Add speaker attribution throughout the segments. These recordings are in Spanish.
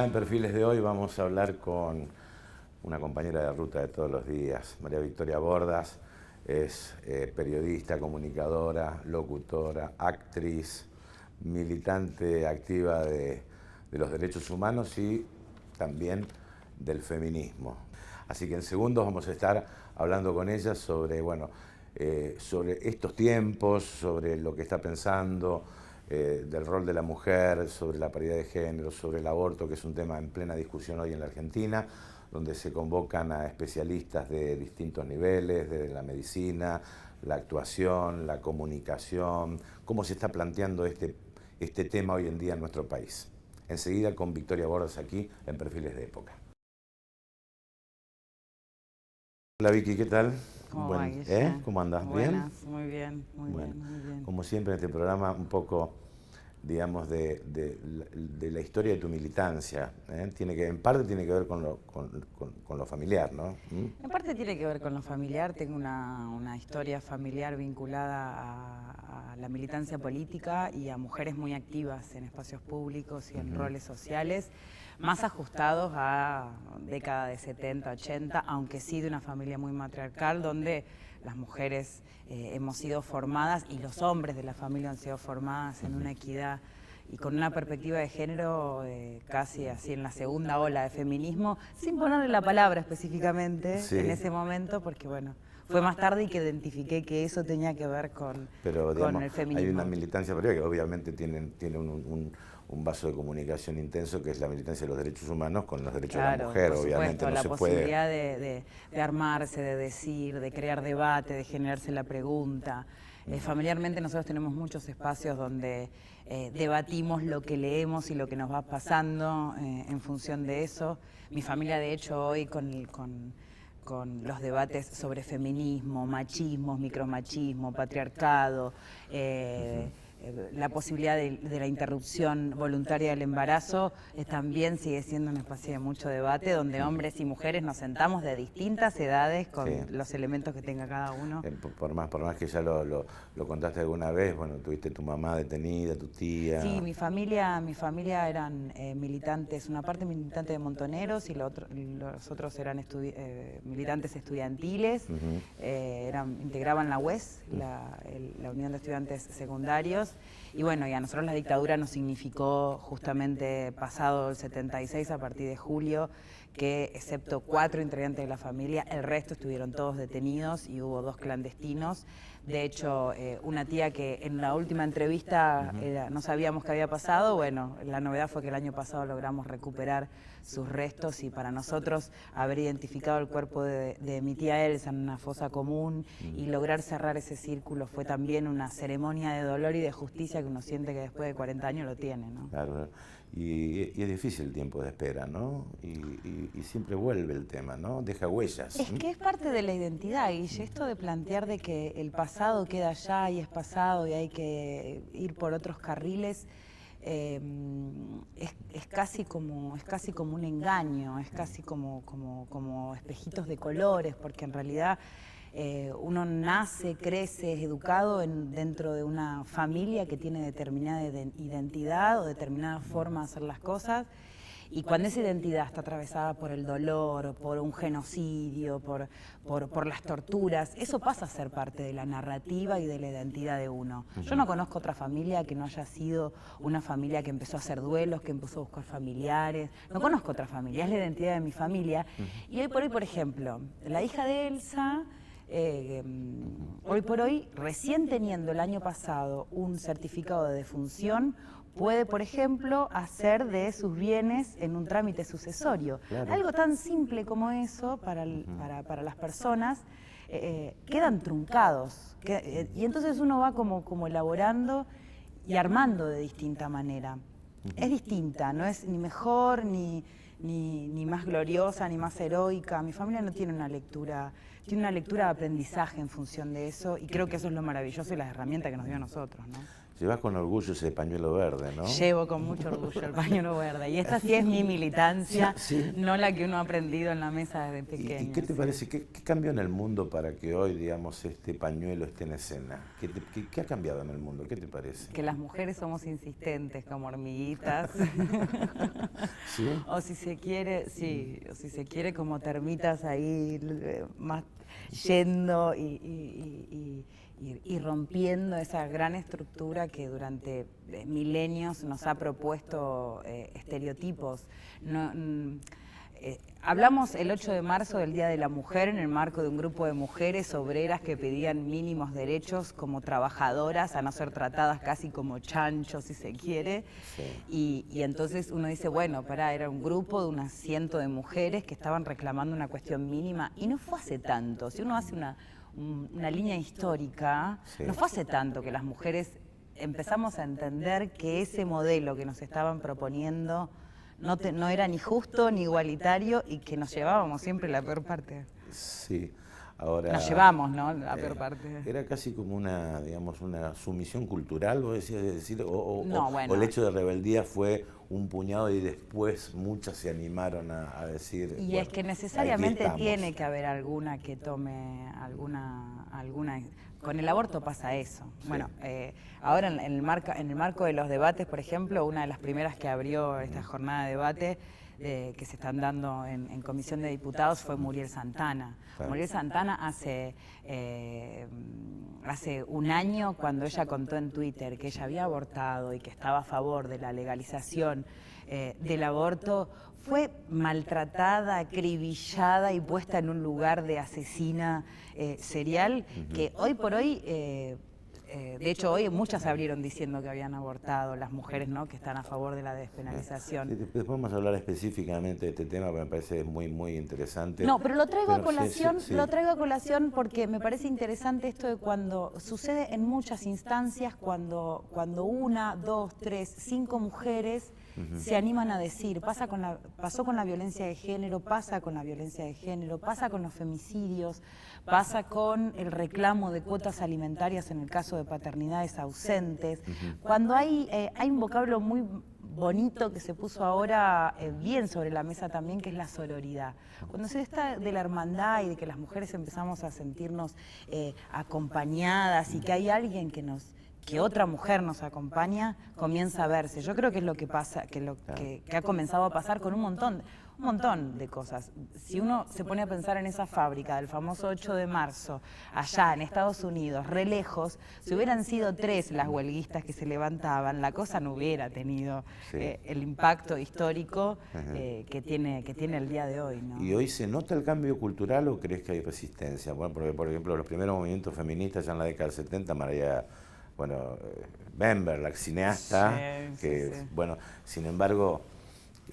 Speaker 1: Acá en Perfiles de hoy vamos a hablar con una compañera de ruta de todos los días. María Victoria Bordas es periodista, comunicadora, locutora, actriz, militante activa de los derechos humanos y también del feminismo. Así que en segundos vamos a estar hablando con ella sobre, sobre estos tiempos, sobre lo que está pensando, del rol de la mujer, sobre la paridad de género, sobre el aborto, que es un tema en plena discusión hoy en la Argentina, donde se convocan a especialistas de distintos niveles, de la medicina, la actuación, la comunicación, cómo se está planteando este tema hoy en día en nuestro país. Enseguida con Victoria Bordas aquí en Perfiles de Época. Hola Vicky, ¿qué tal?
Speaker 2: ¿Cómo va, Guille?
Speaker 1: ¿Cómo andas?
Speaker 2: Buenas,
Speaker 1: ¿Bien?
Speaker 2: muy bien, muy
Speaker 1: Bueno,
Speaker 2: bien, muy bien.
Speaker 1: como siempre en este programa, un poco, digamos, de la historia de tu militancia. En parte tiene que ver con lo familiar, ¿no?
Speaker 2: En parte tiene que ver con lo familiar. Tengo una historia familiar vinculada a la militancia política y a mujeres muy activas en espacios públicos y en roles sociales, más ajustados a década de 70, 80, aunque sí de una familia muy matriarcal, donde las mujeres hemos sido formadas y los hombres de la familia han sido formadas en una equidad y con una perspectiva de género casi así en la segunda ola de feminismo, sin ponerle la palabra específicamente en ese momento, porque bueno, fue más tarde y que identifiqué que eso tenía que ver con el feminismo.
Speaker 1: Hay una militancia política que obviamente tiene un vaso de comunicación intenso, que es la militancia de los derechos humanos con los derechos de la mujer, obviamente.
Speaker 2: No la posibilidad de armarse, de decir, de crear debate, de generarse la pregunta. Familiarmente nosotros tenemos muchos espacios donde debatimos lo que leemos y lo que nos va pasando en función de eso. Mi familia, de hecho, hoy con los debates sobre feminismo, machismo, micromachismo, patriarcado, la posibilidad de la interrupción voluntaria del embarazo, también sigue siendo un espacio de mucho debate, donde hombres y mujeres nos sentamos de distintas edades con los elementos que tenga cada uno.
Speaker 1: Por más que ya lo contaste alguna vez, bueno, tuviste tu mamá detenida, tu tía.
Speaker 2: Sí, mi familia eran militantes, una parte militante de Montoneros y los otros eran militantes estudiantiles, integraban la UES, la Unión de Estudiantes Secundarios, y bueno, y a nosotros la dictadura nos significó justamente pasado el 76, a partir de julio, que excepto 4 integrantes de la familia, el resto estuvieron todos detenidos y hubo 2 clandestinos. De hecho, una tía que en la última entrevista no sabíamos qué había pasado, bueno, la novedad fue que el año pasado logramos recuperar sus restos y para nosotros haber identificado el cuerpo de mi tía Elsa en una fosa común y lograr cerrar ese círculo fue también una ceremonia de dolor y de justicia que uno siente que después de 40 años lo tiene, ¿no?
Speaker 1: Claro. Y es difícil el tiempo de espera, ¿no? Y siempre vuelve el tema, ¿no? Deja huellas.
Speaker 2: Es que es parte de la identidad, Guille, esto de plantear de que el pasado queda allá y es pasado y hay que ir por otros carriles, es casi como un engaño, es casi como espejitos de colores, porque en realidad uno nace, crece, es educado dentro de una familia que tiene determinada identidad o determinada forma de hacer las cosas, y cuando esa identidad está atravesada por el dolor, por un genocidio, por las torturas, eso pasa a ser parte de la narrativa y de la identidad de uno. Yo no conozco otra familia que no haya sido una familia que empezó a hacer duelos, que empezó a buscar familiares. No conozco otra familia, es la identidad de mi familia. Y hoy, por ejemplo, la hija de Elsa, hoy por hoy, recién teniendo el año pasado un certificado de defunción, puede, por ejemplo, hacer de sus bienes en un trámite sucesorio. Claro. Algo tan simple como eso para las personas quedan truncados. Y entonces uno va como elaborando y armando de distinta manera. Es distinta, no es ni mejor, ni más gloriosa, ni más heroica. Mi familia no tiene una lectura, tiene una lectura de aprendizaje en función de eso, y creo que eso es lo maravilloso y las herramientas que nos dio a nosotros, ¿no?
Speaker 1: Llevas con orgullo ese pañuelo verde, ¿no?
Speaker 2: Llevo con mucho orgullo el pañuelo verde. Y esta sí es mi militancia,
Speaker 1: Sí.
Speaker 2: no la que uno ha aprendido en la mesa desde pequeño.
Speaker 1: ¿Y qué te parece? ¿Qué cambió en el mundo para que hoy, digamos, este pañuelo esté en escena? ¿Qué ha cambiado en el mundo? ¿Qué te parece?
Speaker 2: Que las mujeres somos insistentes como hormiguitas.
Speaker 1: ¿Sí?
Speaker 2: O si se quiere, sí, o si se quiere como termitas ahí más yendo y rompiendo esa gran estructura que durante milenios nos ha propuesto estereotipos. Hablamos el 8 de marzo del Día de la Mujer en el marco de un grupo de mujeres obreras que pedían mínimos derechos como trabajadoras, a no ser tratadas casi como chanchos, si se quiere. Sí. Y entonces uno dice, bueno, era un grupo de unas cientos de mujeres que estaban reclamando una cuestión mínima, y no fue hace tanto. Si uno hace una línea histórica, sí, no fue hace tanto que las mujeres empezamos a entender que ese modelo que nos estaban proponiendo no era ni justo ni igualitario y que nos llevábamos siempre la peor parte.
Speaker 1: Sí, ahora...
Speaker 2: Nos llevamos, ¿no? La peor parte.
Speaker 1: Era casi como una, digamos, una sumisión cultural, vos decías, decir,
Speaker 2: bueno.
Speaker 1: O el hecho de rebeldía fue un puñado y después muchas se animaron a decir...
Speaker 2: Y bueno, es que necesariamente tiene que haber alguna que tome alguna... Con el aborto pasa eso. Sí. Bueno, ahora en el marco de los debates, por ejemplo, una de las primeras que abrió esta jornada de debate que se están dando en Comisión de Diputados fue Muriel Santana. Claro. Muriel Santana hace un año, cuando ella contó en Twitter que ella había abortado y que estaba a favor de la legalización del aborto, fue maltratada, acribillada y puesta en un lugar de asesina serial, que hoy por hoy, de hecho hoy muchas abrieron diciendo que habían abortado, las mujeres, ¿no?, que están a favor de la despenalización.
Speaker 1: Sí, después vamos a hablar específicamente de este tema, que me parece muy, muy interesante.
Speaker 2: No, pero lo traigo a colación, lo traigo a colación porque me parece interesante esto de cuando sucede en muchas instancias, cuando una, dos, tres, cinco mujeres se animan a decir, pasó con la violencia de género, pasa con la violencia de género, pasa con los femicidios, pasa con el reclamo de cuotas alimentarias en el caso de paternidades ausentes. Cuando hay un vocablo muy bonito que se puso ahora bien sobre la mesa también, que es la sororidad. Cuando se está de la hermandad y de que las mujeres empezamos a sentirnos acompañadas y que hay alguien que otra mujer nos acompaña, comienza a verse. Yo creo que es lo que pasa, que ha comenzado a pasar con un montón de cosas. Si uno se pone a pensar en esa fábrica del famoso 8 de marzo, allá en Estados Unidos, re lejos, si hubieran sido 3 las huelguistas que se levantaban, la cosa no hubiera tenido el impacto histórico que tiene el día de hoy, ¿no?
Speaker 1: ¿Y hoy se nota el cambio cultural o crees que hay resistencia? Bueno, porque, por ejemplo, los primeros movimientos feministas ya en la década del 70, María... Bueno, Bember, la cineasta, bueno, sin embargo,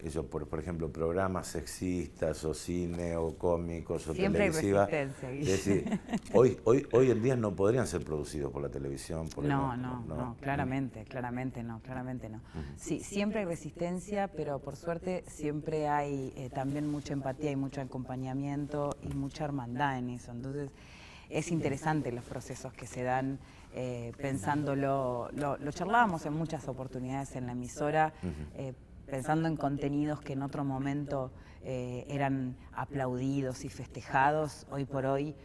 Speaker 1: ellos, por ejemplo, programas sexistas o cine o cómicos o televisiva, es decir, hoy en día no podrían ser producidos por la televisión.
Speaker 2: No, claramente no. Sí, siempre hay resistencia, pero por suerte siempre hay también mucha empatía y mucho acompañamiento y mucha hermandad en eso. Entonces, es interesante los procesos que se dan, pensándolo, lo charlábamos en muchas oportunidades en la emisora, pensando en contenidos que en otro momento eran aplaudidos y festejados, hoy por hoy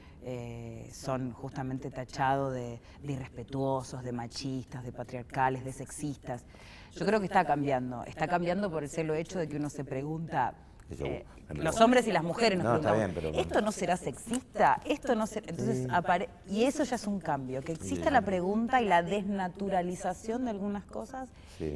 Speaker 2: son justamente tachados de irrespetuosos, de machistas, de patriarcales, de sexistas. Yo creo que está cambiando por el solo hecho de que uno se pregunta... los hombres y las mujeres nos preguntan, ¿esto no será sexista? ¿Esto no será? Entonces, y eso ya es un cambio, que exista la pregunta y la desnaturalización de algunas cosas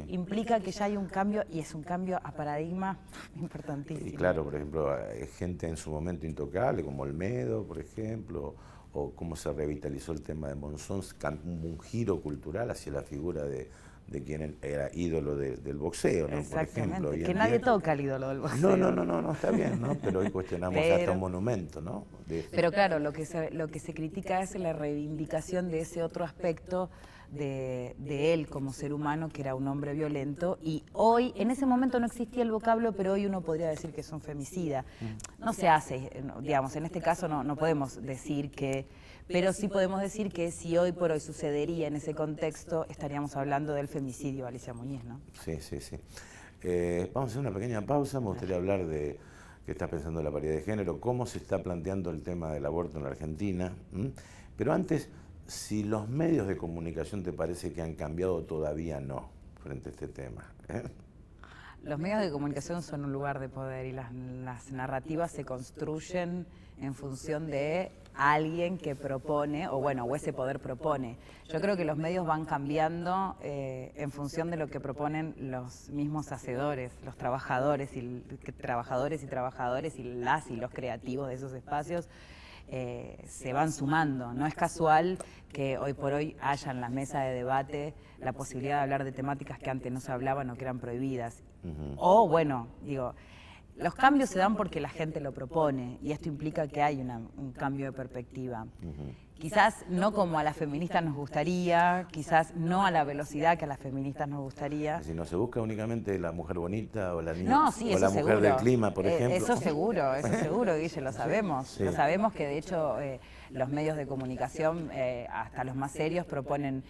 Speaker 2: implica que ya hay un cambio, y es un cambio a paradigma importantísimo.
Speaker 1: Y claro, por ejemplo, hay gente en su momento intocable, como Olmedo, por ejemplo, o cómo se revitalizó el tema de Monzón, un giro cultural hacia la figura de quien era ídolo del boxeo, ¿no?
Speaker 2: Exactamente,
Speaker 1: por ejemplo.
Speaker 2: Que nadie toca el ídolo del boxeo.
Speaker 1: No, está bien, ¿no? Pero hoy cuestionamos hasta un monumento, ¿no?
Speaker 2: Pero claro, lo que se critica es la reivindicación de ese otro aspecto de él como ser humano, que era un hombre violento, y hoy, en ese momento no existía el vocablo, pero hoy uno podría decir que es un femicida. No se hace, digamos, en este caso no podemos decir que, pero sí podemos decir que si hoy por hoy sucedería en ese contexto, estaríamos hablando del femicidio de Alicia Muñiz, ¿no?
Speaker 1: Sí, sí, sí. Vamos a hacer una pequeña pausa, me gustaría hablar de qué estás pensando de la paridad de género, cómo se está planteando el tema del aborto en la Argentina, pero antes, si los medios de comunicación te parece que han cambiado, todavía no, frente a este tema.
Speaker 2: Los medios de comunicación son un lugar de poder y las narrativas se construyen en función de alguien que propone, o ese poder propone. Yo creo que los medios van cambiando en función de lo que proponen los mismos hacedores, los trabajadores y las y los creativos de esos espacios. Se van sumando. No es casual que hoy por hoy haya en las mesas de debate la posibilidad de hablar de temáticas que antes no se hablaban o que eran prohibidas. O los cambios se dan porque la gente lo propone y esto implica que hay un cambio de perspectiva. Quizás no como a las feministas nos gustaría, quizás no a la velocidad que a las feministas nos gustaría.
Speaker 1: Si no se busca únicamente la mujer bonita o la niña,
Speaker 2: no, sí,
Speaker 1: o la mujer
Speaker 2: seguro.
Speaker 1: Del clima, por ejemplo.
Speaker 2: Eso seguro, Guille, lo sabemos. Sí. Lo sabemos que de hecho los medios de comunicación, hasta los más serios, proponen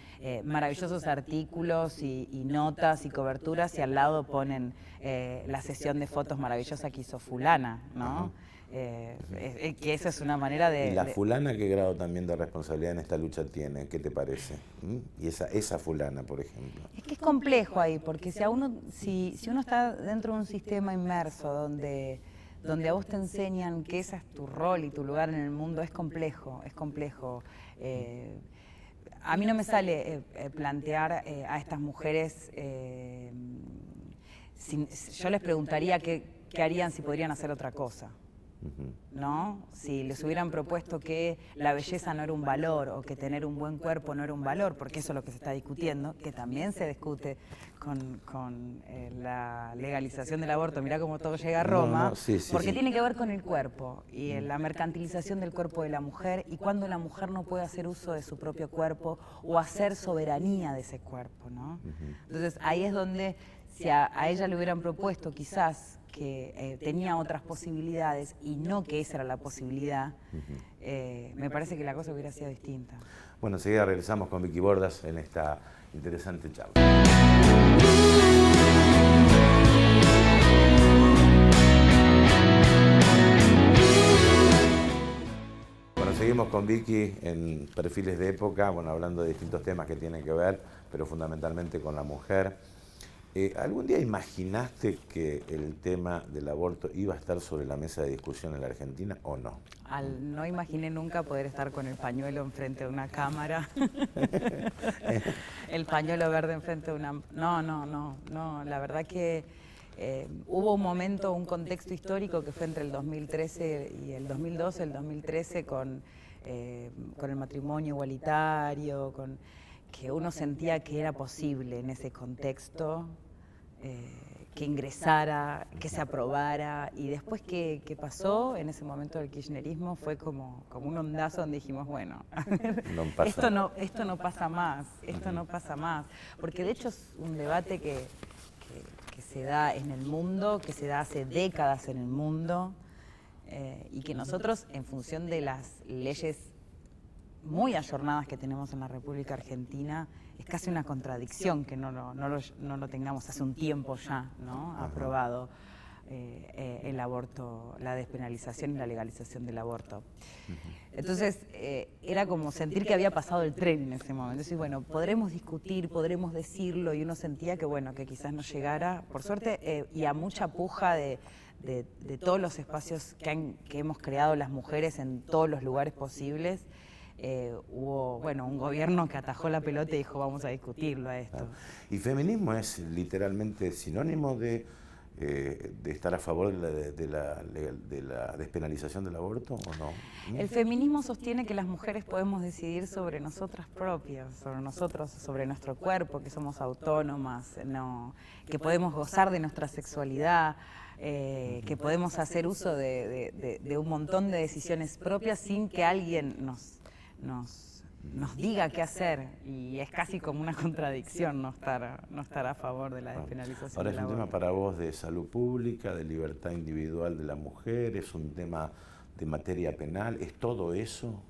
Speaker 2: maravillosos artículos y notas y coberturas y al lado ponen la sesión de fotos maravillosa que hizo fulana, ¿no? Que esa es una manera de...
Speaker 1: ¿Y la fulana qué grado también de responsabilidad en esta lucha tiene? ¿Qué te parece? Y esa fulana, por ejemplo.
Speaker 2: Es que es complejo ahí, porque si uno está dentro de un sistema inmerso donde a vos te enseñan que ese es tu rol y tu lugar en el mundo, es complejo, es complejo. A mí no me sale plantear a estas mujeres, yo les preguntaría qué harían si podrían hacer otra cosa. ¿No? Si les hubieran propuesto que la belleza no era un valor o que tener un buen cuerpo no era un valor, porque eso es lo que se está discutiendo, que también se discute con la legalización del aborto. Mirá cómo todo llega a Roma, porque tiene que ver con el cuerpo y la mercantilización del cuerpo de la mujer y cuando la mujer no puede hacer uso de su propio cuerpo o hacer soberanía de ese cuerpo, ¿no? Entonces ahí es donde si a ella le hubieran propuesto quizás que tenía otras posibilidades y no que esa era la posibilidad, me parece que la cosa hubiera sido distinta.
Speaker 1: Bueno, enseguida regresamos con Vicky Bordas en esta interesante charla. Bueno, seguimos con Vicky en Perfiles de Época, bueno, hablando de distintos temas que tienen que ver, pero fundamentalmente con la mujer. ¿Algún día imaginaste que el tema del aborto iba a estar sobre la mesa de discusión en la Argentina o no?
Speaker 2: No imaginé nunca poder estar con el pañuelo enfrente de una cámara. El pañuelo verde enfrente de una... No, la verdad que hubo un momento, un contexto histórico que fue entre el 2013 y el 2012, el 2013 con el matrimonio igualitario, que uno sentía que era posible en ese contexto que ingresara, que se aprobara, y después que pasó, en ese momento del kirchnerismo, fue como un ondazo donde dijimos, bueno, esto no pasa más, no pasa más, porque de hecho es un debate que se da en el mundo, que se da hace décadas en el mundo, y que nosotros, en función de las leyes muy ayornadas que tenemos en la República Argentina, es casi una contradicción que no lo tengamos hace un tiempo ya, ¿no? Aprobado el aborto, la despenalización y la legalización del aborto. Entonces, era como sentir que había pasado el tren en ese momento. Entonces, bueno, podremos discutir, podremos decirlo, y uno sentía que, bueno, que quizás no llegara, por suerte, y a mucha puja de todos los espacios que hemos creado las mujeres en todos los lugares posibles. Hubo, bueno, un gobierno que atajó la pelota y dijo, vamos a discutirlo a esto.
Speaker 1: ¿Y feminismo es literalmente sinónimo de estar a favor de la despenalización del aborto o no?
Speaker 2: El feminismo sostiene que las mujeres podemos decidir sobre nosotras propias, sobre nosotros, sobre nuestro cuerpo, que somos autónomas, que podemos gozar de nuestra sexualidad, que podemos hacer uso de un montón de decisiones propias sin que alguien nos nos diga qué hacer, y es casi como una contradicción no estar a favor de la despenalización.
Speaker 1: Ahora es un tema para vos de salud pública, de libertad individual de la mujer, es un tema de materia penal, ¿es todo eso?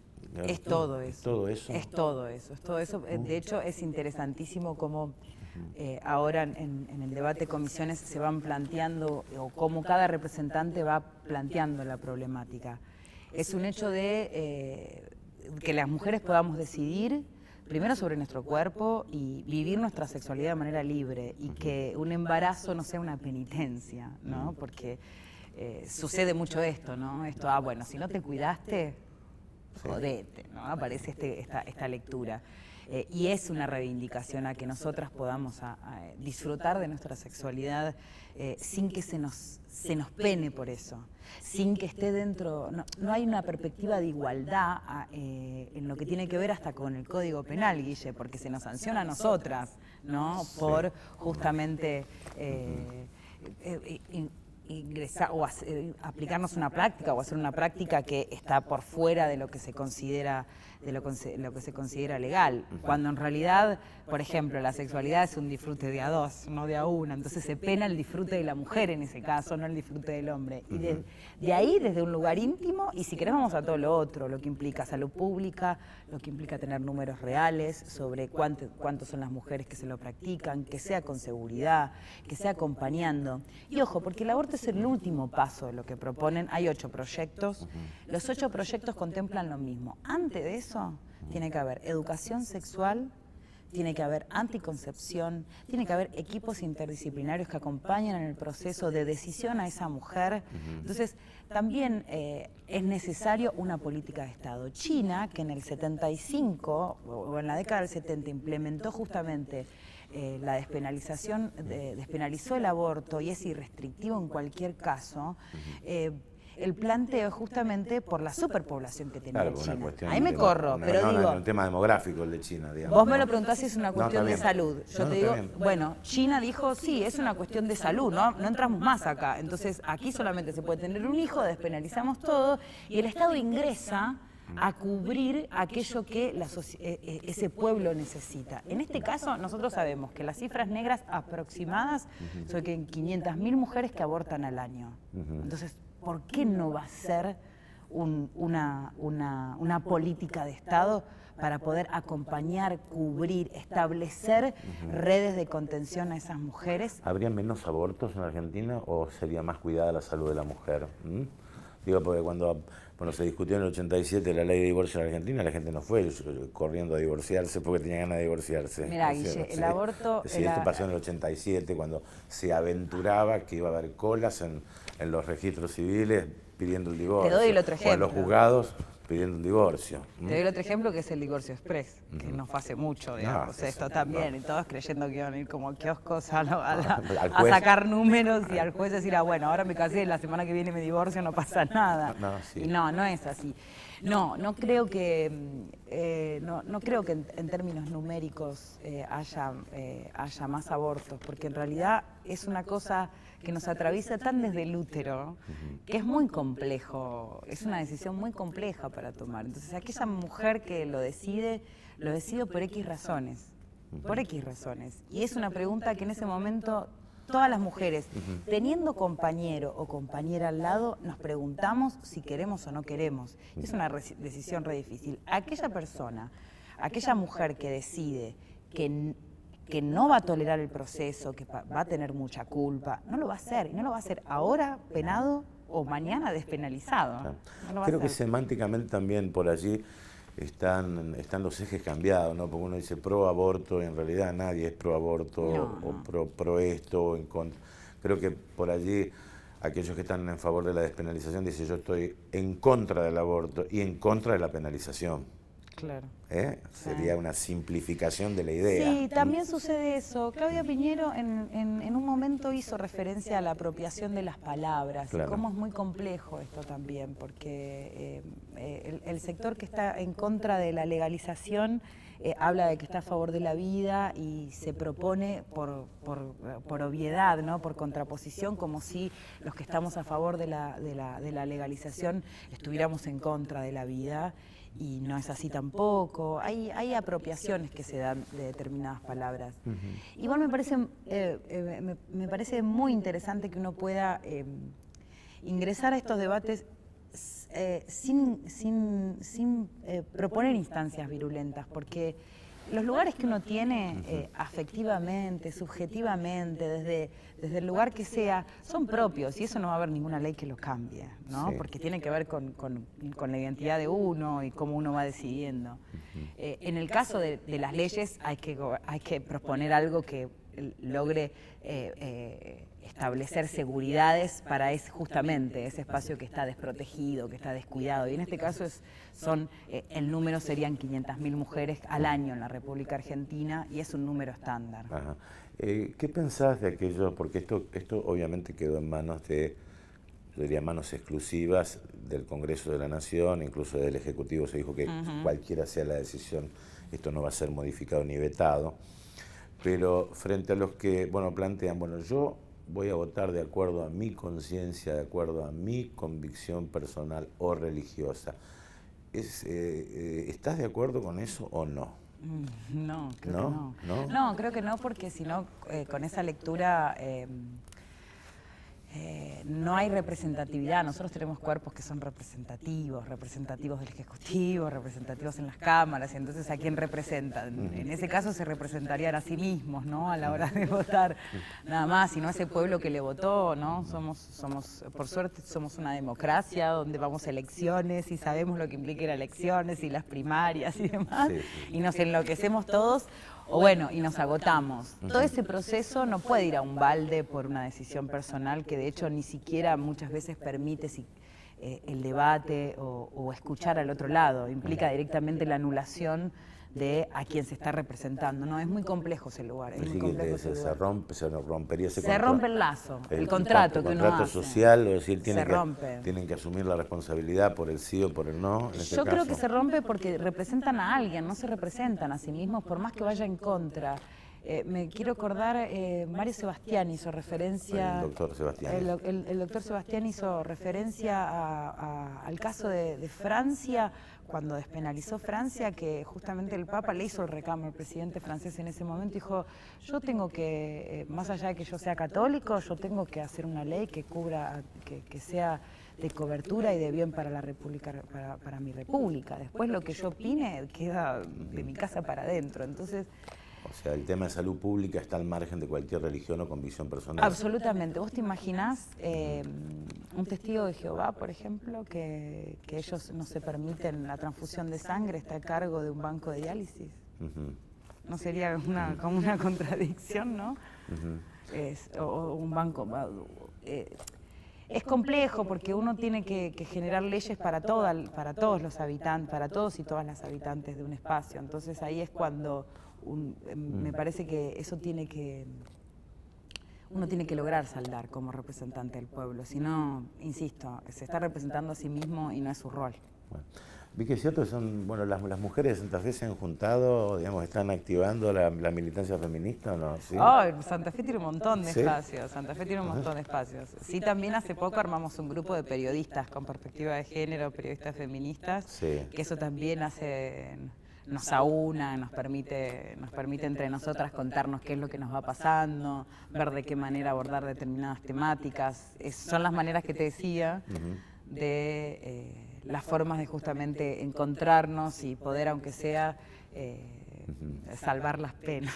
Speaker 2: Es todo eso.
Speaker 1: ¿Es todo eso?
Speaker 2: Es todo eso, es todo eso. De hecho, es interesantísimo cómo ahora en el debate de comisiones se van planteando, o cómo cada representante va planteando la problemática. Es un hecho de que las mujeres podamos decidir primero sobre nuestro cuerpo y vivir nuestra sexualidad de manera libre, y que un embarazo no sea una penitencia, ¿no? Porque sucede mucho esto, ¿no? Esto, bueno, si no te cuidaste, jodete, ¿no? Aparece esta lectura. Y es una reivindicación a que nosotras podamos disfrutar de nuestra sexualidad sin que se nos pene por eso, sin que esté dentro. No hay una perspectiva de igualdad en lo que tiene que ver hasta con el Código Penal, Guille, porque se nos sanciona a nosotras, ¿no? Por justamente ingresar o aplicarnos una práctica o hacer una práctica que está por fuera de lo que se considera lo que se considera legal, cuando en realidad, por ejemplo, la sexualidad es un disfrute de a dos, no de a una, entonces se pena el disfrute de la mujer en ese caso, no el disfrute del hombre. Y de ahí, desde un lugar íntimo, y si querés vamos a todo lo otro, lo que implica salud pública, lo que implica tener números reales sobre cuántos son las mujeres que se lo practican, que sea con seguridad, que sea acompañando. Y ojo, porque el aborto es el último paso de lo que proponen. Hay 8 proyectos, los 8 proyectos contemplan lo mismo. Antes de eso tiene que haber educación sexual, tiene que haber anticoncepción, tiene que haber equipos interdisciplinarios que acompañen en el proceso de decisión a esa mujer. Entonces, también es necesario una política de Estado. China, que en el 75 o en la década del 70 implementó justamente la despenalización, despenalizó el aborto y es irrestrictivo en cualquier caso. El planteo es justamente por la superpoblación que tenía China. Ahí me corro, pero digo...
Speaker 1: un tema demográfico el de China, digamos.
Speaker 2: Vos me lo preguntás si es una cuestión de salud. Yo te digo,
Speaker 1: bien.
Speaker 2: bueno, China dijo, sí, es una cuestión de salud, ¿no? No entramos más acá. Entonces, aquí solamente se puede tener un hijo, despenalizamos todo, y el Estado ingresa a cubrir aquello que ese pueblo necesita. En este caso, nosotros sabemos que las cifras negras aproximadas son que 500.000 mujeres que abortan al año. Entonces, ¿por qué no va a ser una política de Estado para poder acompañar, cubrir, establecer redes de contención a esas mujeres?
Speaker 1: ¿Habría menos abortos en Argentina o sería más cuidada la salud de la mujer? Digo, porque cuando se discutió en el 87 la ley de divorcio en Argentina, la gente no fue corriendo a divorciarse porque tenía ganas de divorciarse.
Speaker 2: Mirá, Guille, el aborto...
Speaker 1: Esto pasó en el 87, cuando se aventuraba que iba a haber colas en los registros civiles pidiendo el divorcio.
Speaker 2: Te doy el otro ejemplo.
Speaker 1: O en los juzgados pidiendo un divorcio.
Speaker 2: Te doy el otro ejemplo, que es el divorcio express, que no fue hace mucho, digamos, esto también, y todos creyendo que iban a ir como kioscos a sacar números y al juez decir, bueno, ahora me casé, la semana que viene me divorcio, no pasa nada. Y no es así. No creo que en términos numéricos haya más abortos, porque en realidad es una cosa que nos atraviesa tan desde el útero, que es muy complejo, es una decisión muy compleja para tomar. Entonces, aquella mujer que lo decide por X razones, Y es una pregunta que en ese momento todas las mujeres, teniendo compañero o compañera al lado, nos preguntamos si queremos o no queremos. Es una decisión re difícil. Aquella persona, aquella mujer que decide que no va a tolerar el proceso, que va a tener mucha culpa, no lo va a hacer. Y no lo va a hacer ahora penado o mañana despenalizado.
Speaker 1: Claro.
Speaker 2: No
Speaker 1: Creo que semánticamente también por allí están los ejes cambiados, ¿no? Porque uno dice pro aborto y en realidad nadie es pro aborto o pro esto o en contra. Creo que por allí aquellos que están en favor de la despenalización dicen yo estoy en contra del aborto y en contra de la penalización.
Speaker 2: Claro.
Speaker 1: Sería una simplificación de la idea.
Speaker 2: Sí, también sucede eso. Claudia Piñero en un momento hizo referencia a la apropiación de las palabras, y cómo es muy complejo esto también, porque el sector que está en contra de la legalización habla de que está a favor de la vida y se propone por obviedad, ¿no? Por contraposición, como si los que estamos a favor de la legalización estuviéramos en contra de la vida. Y no es así tampoco. poco, hay apropiaciones que se dan de determinadas palabras. Igual me parece muy interesante que uno pueda ingresar a estos debates sin proponer instancias virulentas, porque los lugares que uno tiene afectivamente, subjetivamente, desde el lugar que sea, son propios y eso no va a haber ninguna ley que lo cambie, ¿no? Sí. Porque tiene que ver con la identidad de uno y cómo uno va decidiendo. En el caso de las leyes hay que proponer algo que logre establecer seguridades para justamente ese espacio que está desprotegido, que está descuidado. Y en este caso el número serían 500.000 mujeres al año en la República Argentina y es un número estándar.
Speaker 1: Ajá. ¿Qué pensás de aquello? Porque esto obviamente quedó en manos yo diría manos exclusivas del Congreso de la Nación, incluso del Ejecutivo se dijo que cualquiera sea la decisión, esto no va a ser modificado ni vetado. Pero frente a los que, plantean, yo voy a votar de acuerdo a mi conciencia, de acuerdo a mi convicción personal o religiosa. ¿Estás de acuerdo con eso o no?
Speaker 2: No, creo que no. No, creo que no, porque si no, con esa lectura no hay representatividad. Nosotros tenemos cuerpos que son representativos del Ejecutivo, representativos en las cámaras, y entonces ¿a quién representan? En ese caso se representarían a sí mismos, ¿no? A la hora de votar, nada más, y no a ese pueblo que le votó, ¿no? Por suerte, somos una democracia donde vamos a elecciones y sabemos lo que implica ir a elecciones y las primarias y demás, y nos enloquecemos todos. Y nos agotamos. Todo ese proceso no puede ir a un balde por una decisión personal que de hecho ni siquiera muchas veces permite el debate o escuchar al otro lado. Implica directamente la anulación de a quien se está representando. No, es muy complejo ese lugar.
Speaker 1: Se rompería ese contrato.
Speaker 2: Se rompe el lazo, el contrato que uno hace.
Speaker 1: El contrato social, es decir, tienen que asumir la responsabilidad por el sí o por el no.
Speaker 2: Yo creo que se rompe porque representan a alguien, no se representan a sí mismos, por más que vaya en contra. Me quiero acordar, Mario Sebastián hizo referencia...
Speaker 1: El doctor Sebastián.
Speaker 2: El doctor Sebastián hizo referencia al caso de Francia, cuando despenalizó Francia, que justamente el Papa le hizo el reclamo al presidente francés en ese momento, dijo, yo tengo que, más allá de que yo sea católico, yo tengo que hacer una ley que cubra, que sea de cobertura y de bien para la República, para mi República. Después lo que yo opine queda de mi casa para adentro, entonces...
Speaker 1: O sea, el tema de salud pública está al margen de cualquier religión o convicción personal.
Speaker 2: Absolutamente. ¿Vos te imaginás un testigo de Jehová, por ejemplo, que ellos no se permiten la transfusión de sangre, está a cargo de un banco de diálisis? ¿No sería como una contradicción, no? O un banco... Es complejo porque uno tiene que generar leyes para todos los habitantes, para todos y todas las habitantes de un espacio. Entonces ahí es cuando... me parece que uno tiene que lograr saldar como representante del pueblo, si no, insisto, se está representando a sí mismo y no es su rol.
Speaker 1: Bueno, vi que es cierto que las mujeres de Santa Fe se han juntado, digamos, están activando la militancia feminista, ¿o no? ¿Sí?
Speaker 2: Santa Fe tiene un montón de espacios, Santa Fe tiene un montón de espacios. Sí, también hace poco armamos un grupo de periodistas con perspectiva de género, periodistas feministas, que eso también nos aúna, nos permite entre nosotras contarnos qué es lo que nos va pasando, ver de qué manera abordar determinadas temáticas. Son las maneras que te decía de las formas de justamente encontrarnos y poder, aunque sea, salvar las penas.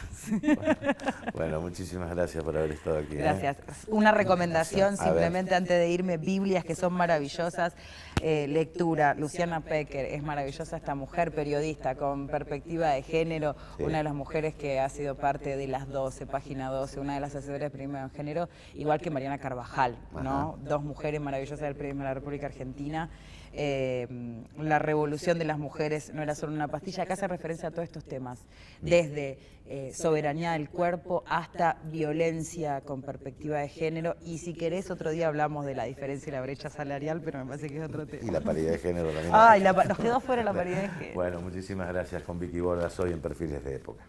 Speaker 1: Bueno, muchísimas gracias por haber estado aquí.
Speaker 2: Gracias. Una recomendación simplemente antes de irme, Biblias que son maravillosas, lectura, Luciana Pecker, es maravillosa esta mujer periodista con perspectiva de género, una de las mujeres que ha sido parte de las 12, página 12, una de las asesoras de periodismo en género, igual que Mariana Carvajal, ¿no? Dos mujeres maravillosas del periodismo de la República Argentina. La revolución de las mujeres no era solo una pastilla, acá hace referencia a todos estos temas, desde soberanía del cuerpo hasta violencia con perspectiva de género, y si querés otro día hablamos de la diferencia y la brecha salarial, pero me parece que es otro tema.
Speaker 1: Y la paridad de género también.
Speaker 2: Nos quedó fuera la paridad de género.
Speaker 1: Bueno, muchísimas gracias con Vicky Bordas hoy en Perfiles de Época.